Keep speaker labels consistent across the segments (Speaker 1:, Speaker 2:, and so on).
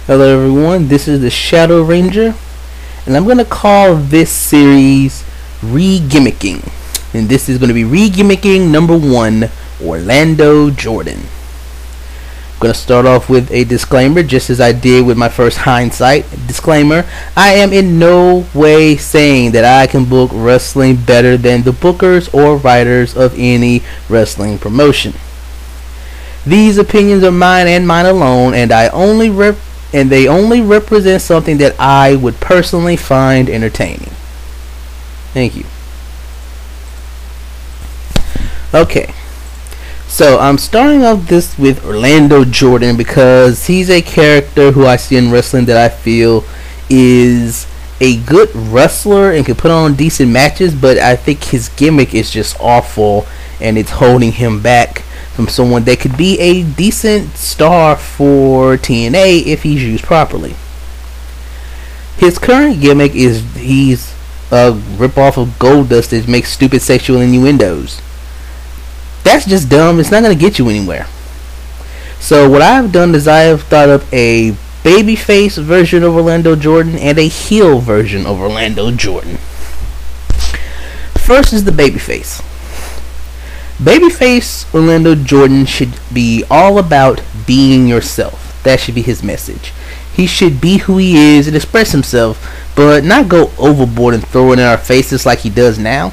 Speaker 1: Hello everyone, this is the Shadow Ranger, and I'm going to call this series Re-Gimmicking. And this is going to be Re-Gimmicking number 1, Orlando Jordan. I'm going to start off with a disclaimer, just as I did with my first hindsight. Disclaimer, I am in no way saying that I can book wrestling better than the bookers or writers of any wrestling promotion. These opinions are mine and mine alone, and they only represent something that I would personally find entertaining. Thank you. Okay, so I'm starting off this with Orlando Jordan because he's a character who I see in wrestling that I feel is a good wrestler and can put on decent matches, but I think his gimmick is just awful and it's holding him back from someone that could be a decent star for TNA if he's used properly. His current gimmick is he's a ripoff of Goldust that makes stupid sexual innuendos. That's just dumb. It's not going to get you anywhere. So what I've done is I have thought up a babyface version of Orlando Jordan and a heel version of Orlando Jordan. First is the babyface. Babyface Orlando Jordan should be all about being yourself. That should be his message. He should be who he is and express himself, but not go overboard and throw it in our faces like he does now.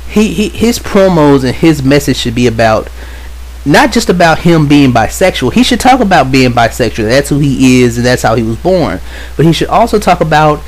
Speaker 1: His promos and his message should be about not just about him being bisexual. He should talk about being bisexual. That's who he is and that's how he was born. But he should also talk about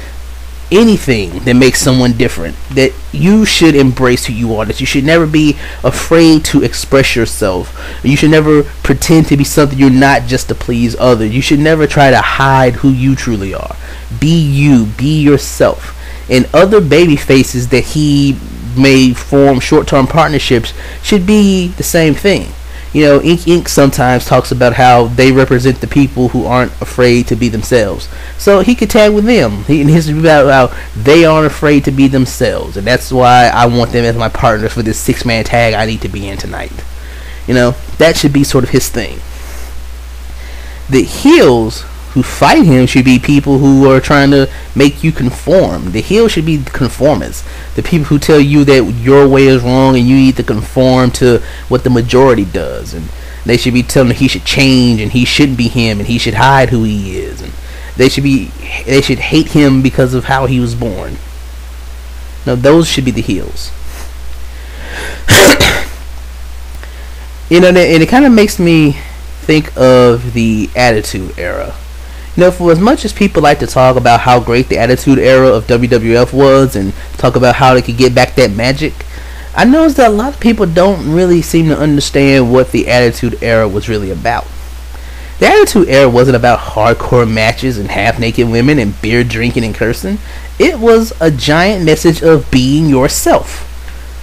Speaker 1: anything that makes someone different, that you should embrace who you are, that you should never be afraid to express yourself. You should never pretend to be something you're not just to please others. You should never try to hide who you truly are. Be you, be yourself. And other baby faces that he may form short-term partnerships should be the same thing. You know, Inc. sometimes talks about how they represent the people who aren't afraid to be themselves. So he could tag with them. And his about how they aren't afraid to be themselves. And that's why I want them as my partners for this 6-man tag I need to be in tonight. You know, that should be sort of his thing. The heels who fight him should be people who are trying to make you conform. The heels should be conformists. The people who tell you that your way is wrong and you need to conform to what the majority does. And they should be telling him he should change and he shouldn't be him and he should hide who he is. And they should hate him because of how he was born. No, those should be the heels. You know, and it kind of makes me think of the Attitude Era. You know, for as much as people like to talk about how great the Attitude Era of WWF was and talk about how they could get back that magic, I noticed that a lot of people don't really seem to understand what the Attitude Era was really about. The Attitude Era wasn't about hardcore matches and half-naked women and beer drinking and cursing. It was a giant message of being yourself.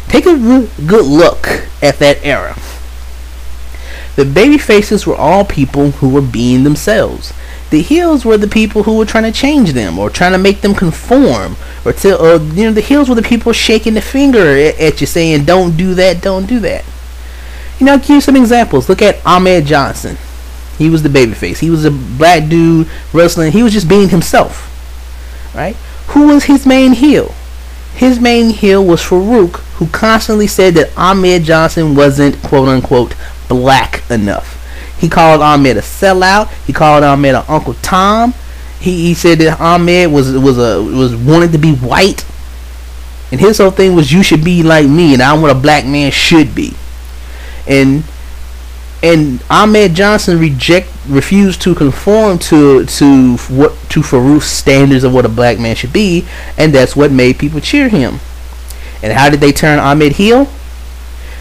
Speaker 1: Take a good look at that era. The baby faces were all people who were being themselves. The heels were the people who were trying to change them or trying to make them conform, or the heels were the people shaking the finger at you saying don't do that, don't do that. You know, I'll give you some examples. Look at Ahmed Johnson. He was the babyface. He was a black dude wrestling. He was just being himself, right? Who was his main heel? His main heel was Farouk, who constantly said that Ahmed Johnson wasn't quote unquote black enough. He called Ahmed a sellout. He called Ahmed an Uncle Tom. He said that Ahmed was wanted to be white, and his whole thing was you should be like me, and I'm what a black man should be. And Ahmed Johnson refused to conform to Farouk's standards of what a black man should be, and that's what made people cheer him. And how did they turn Ahmed heel?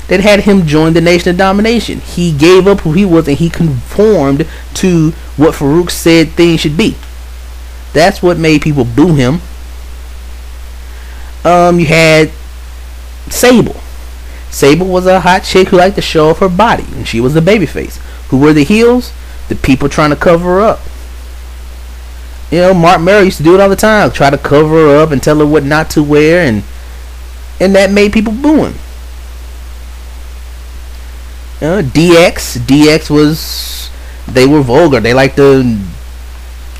Speaker 1: That had him join the Nation of Domination. He gave up who he was and he conformed to what Farouk said things should be. That's what made people boo him. You had Sable. Sable was a hot chick who liked to show off her body, and she was the babyface. Who were the heels? The people trying to cover her up. You know, Mark Merrill used to do it all the time. Try to cover her up and tell her what not to wear, and that made people boo him. DX was, they were vulgar. They liked to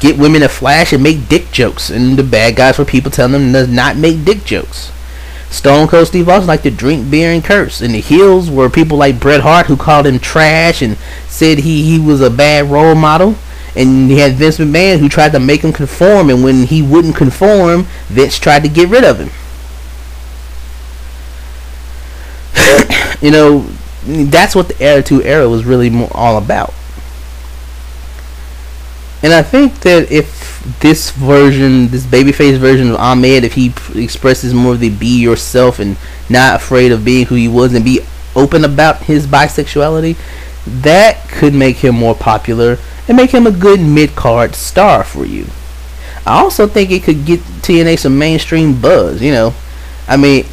Speaker 1: get women to flash and make dick jokes, and the bad guys were people telling them to not make dick jokes. Stone Cold Steve Austin liked to drink beer and curse, and the heels were people like Bret Hart, who called him trash and said he was a bad role model. And he had Vince McMahon, who tried to make him conform, and when he wouldn't conform, Vince tried to get rid of him. You know, that's what the Attitude Era was really all about. And I think that if this version, this babyface version of Ahmed, if he expresses more of the be yourself and not afraid of being who he was and be open about his bisexuality, that could make him more popular and make him a good mid-card star for you. I also think it could get TNA some mainstream buzz, you know. I mean,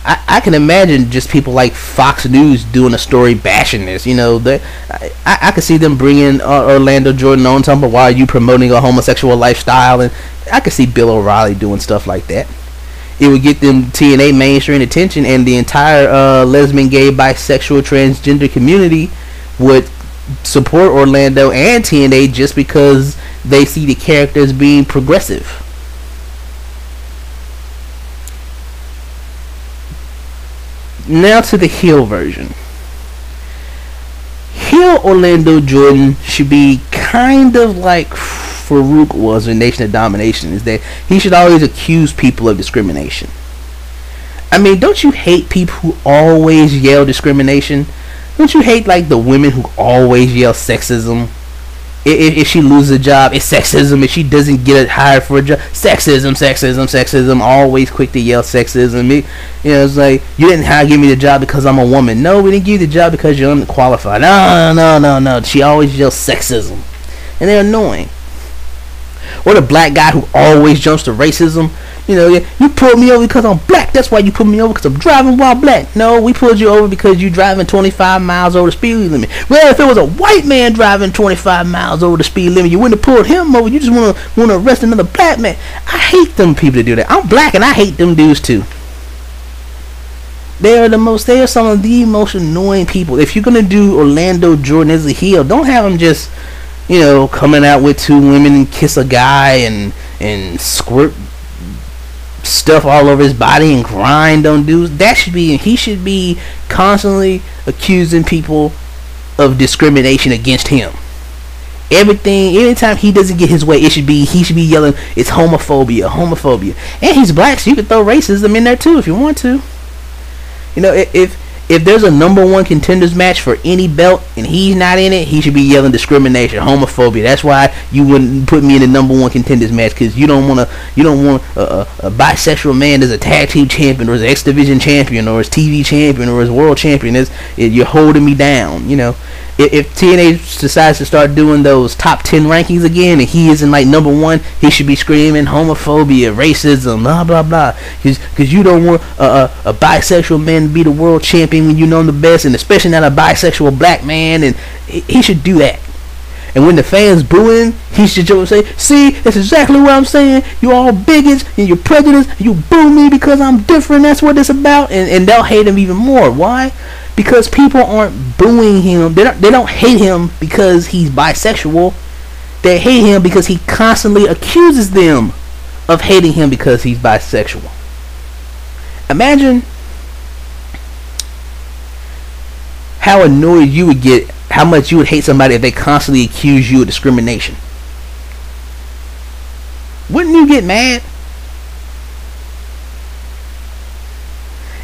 Speaker 1: I can imagine just people like Fox News doing a story bashing this. You know, I could see them bringing Orlando Jordan on, talking about why are you promoting a homosexual lifestyle, and I could see Bill O'Reilly doing stuff like that. It would get them TNA mainstream attention, and the entire lesbian, gay, bisexual, transgender community would support Orlando and TNA just because they see the characters being progressive. Now to the heel version. Heel Orlando Jordan should be kind of like Farouk was in Nation of Domination, is that he should always accuse people of discrimination. I mean, don't you hate people who always yell discrimination? Don't you hate like the women who always yell sexism? If she loses a job, it's sexism. If she doesn't get hired for a job, sexism. Always quick to yell sexism. You know, it's like, you didn't give me the job because I'm a woman. No, we didn't give you the job because you're unqualified. No. She always yells sexism, and they're annoying. Or the black guy who always jumps to racism. You know, you pulled me over because I'm black. That's why you put me over, because I'm driving while black. No, we pulled you over because you driving 25 miles over the speed limit. Well, if it was a white man driving 25 miles over the speed limit, you wouldn't have pulled him over. You just want to arrest another black man. I hate them people to do that. I'm black and I hate them dudes too. They are some of the most annoying people. If you're gonna do Orlando Jordan as a heel, don't have him just, you know, coming out with two women and kiss a guy and squirt stuff all over his body and grind on dudes. He should be constantly accusing people of discrimination against him. Anytime he doesn't get his way, he should be yelling, it's homophobia. And he's black, so you can throw racism in there too if you want to. You know, if there's a number one contenders match for any belt and he's not in it, he should be yelling discrimination, homophobia. That's why you wouldn't put me in the number one contenders match, because you don't want a bisexual man as a tag team champion, or as X Division champion, or as TV champion, or as world champion. You're holding me down. You know, if TNA decides to start doing those top 10 rankings again and he is in like number one, he should be screaming homophobia, racism, blah blah blah, because you don't want a bisexual man to be the world champion when you know him the best, and especially not a bisexual black man. And he should do that. And when the fans booing, he should just say, see, that's exactly what I'm saying. You all bigots and you're prejudiced, and you boo me because I'm different. That's what it's about. And they'll hate him even more. Why? Because people aren't booing him. They don't hate him because he's bisexual. They hate him because he constantly accuses them of hating him because he's bisexual. Imagine how annoyed you would get, how much you would hate somebody if they constantly accuse you of discrimination. Wouldn't you get mad?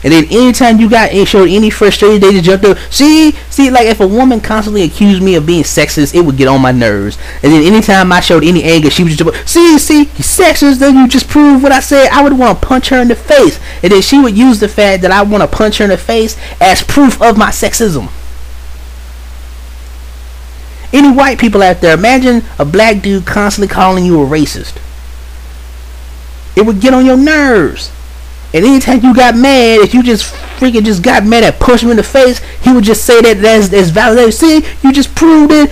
Speaker 1: And then anytime you showed any frustration, they just jumped up. See, like if a woman constantly accused me of being sexist, it would get on my nerves. And then anytime I showed any anger, she would just jump up. See, you're sexist, then you just proved what I said. I would want to punch her in the face. And then she would use the fact that I want to punch her in the face as proof of my sexism. Any white people out there, imagine a black dude constantly calling you a racist. It would get on your nerves. And anytime you got mad, if you just got mad and punched him in the face, he would just say that as validated. See, you just proved it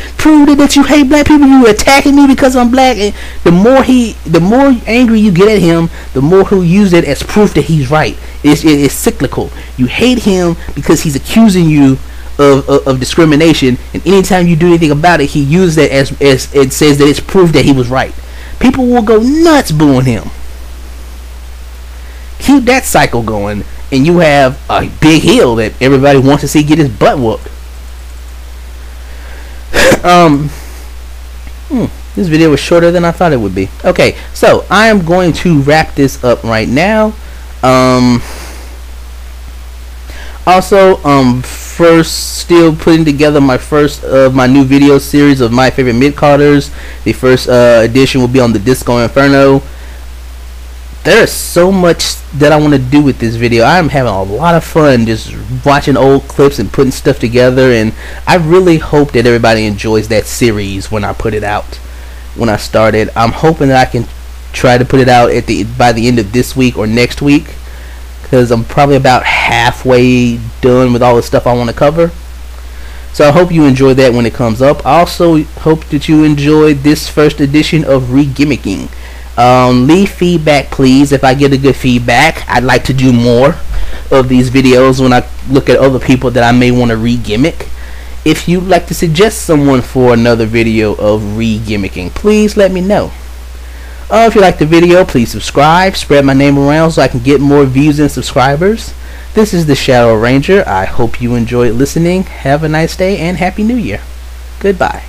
Speaker 1: that you hate black people. You were attacking me because I'm black. And the more angry you get at him, the more he'll use it as proof that he's right. It's cyclical. You hate him because he's accusing you of discrimination, and anytime you do anything about it, he uses that as it says that it's proof that he was right. People will go nuts booing him. Keep that cycle going, and you have a big heel that everybody wants to see get his butt whooped. This video was shorter than I thought it would be. Okay, so I am going to wrap this up right now. First, still putting together my first of my new video series of my favorite mid-carders. The first edition will be on the Disco Inferno. There's so much that I want to do with this video. I'm having a lot of fun just watching old clips and putting stuff together, and I really hope that everybody enjoys that series when I put it out. When I started, I'm hoping that I can try to put it out by the end of this week or next week, because I'm probably about halfway done with all the stuff I want to cover. So I hope you enjoy that when it comes up. I also hope that you enjoyed this first edition of Re-Gimmicking. Leave feedback, please. If I get a good feedback, I'd like to do more of these videos when I look at other people that I may want to re-gimmick. If you'd like to suggest someone for another video of re-gimmicking, please let me know. If you like the video, please subscribe, spread my name around so I can get more views and subscribers. This is the Shadow Ranger. I hope you enjoyed listening. Have a nice day and Happy New Year. Goodbye.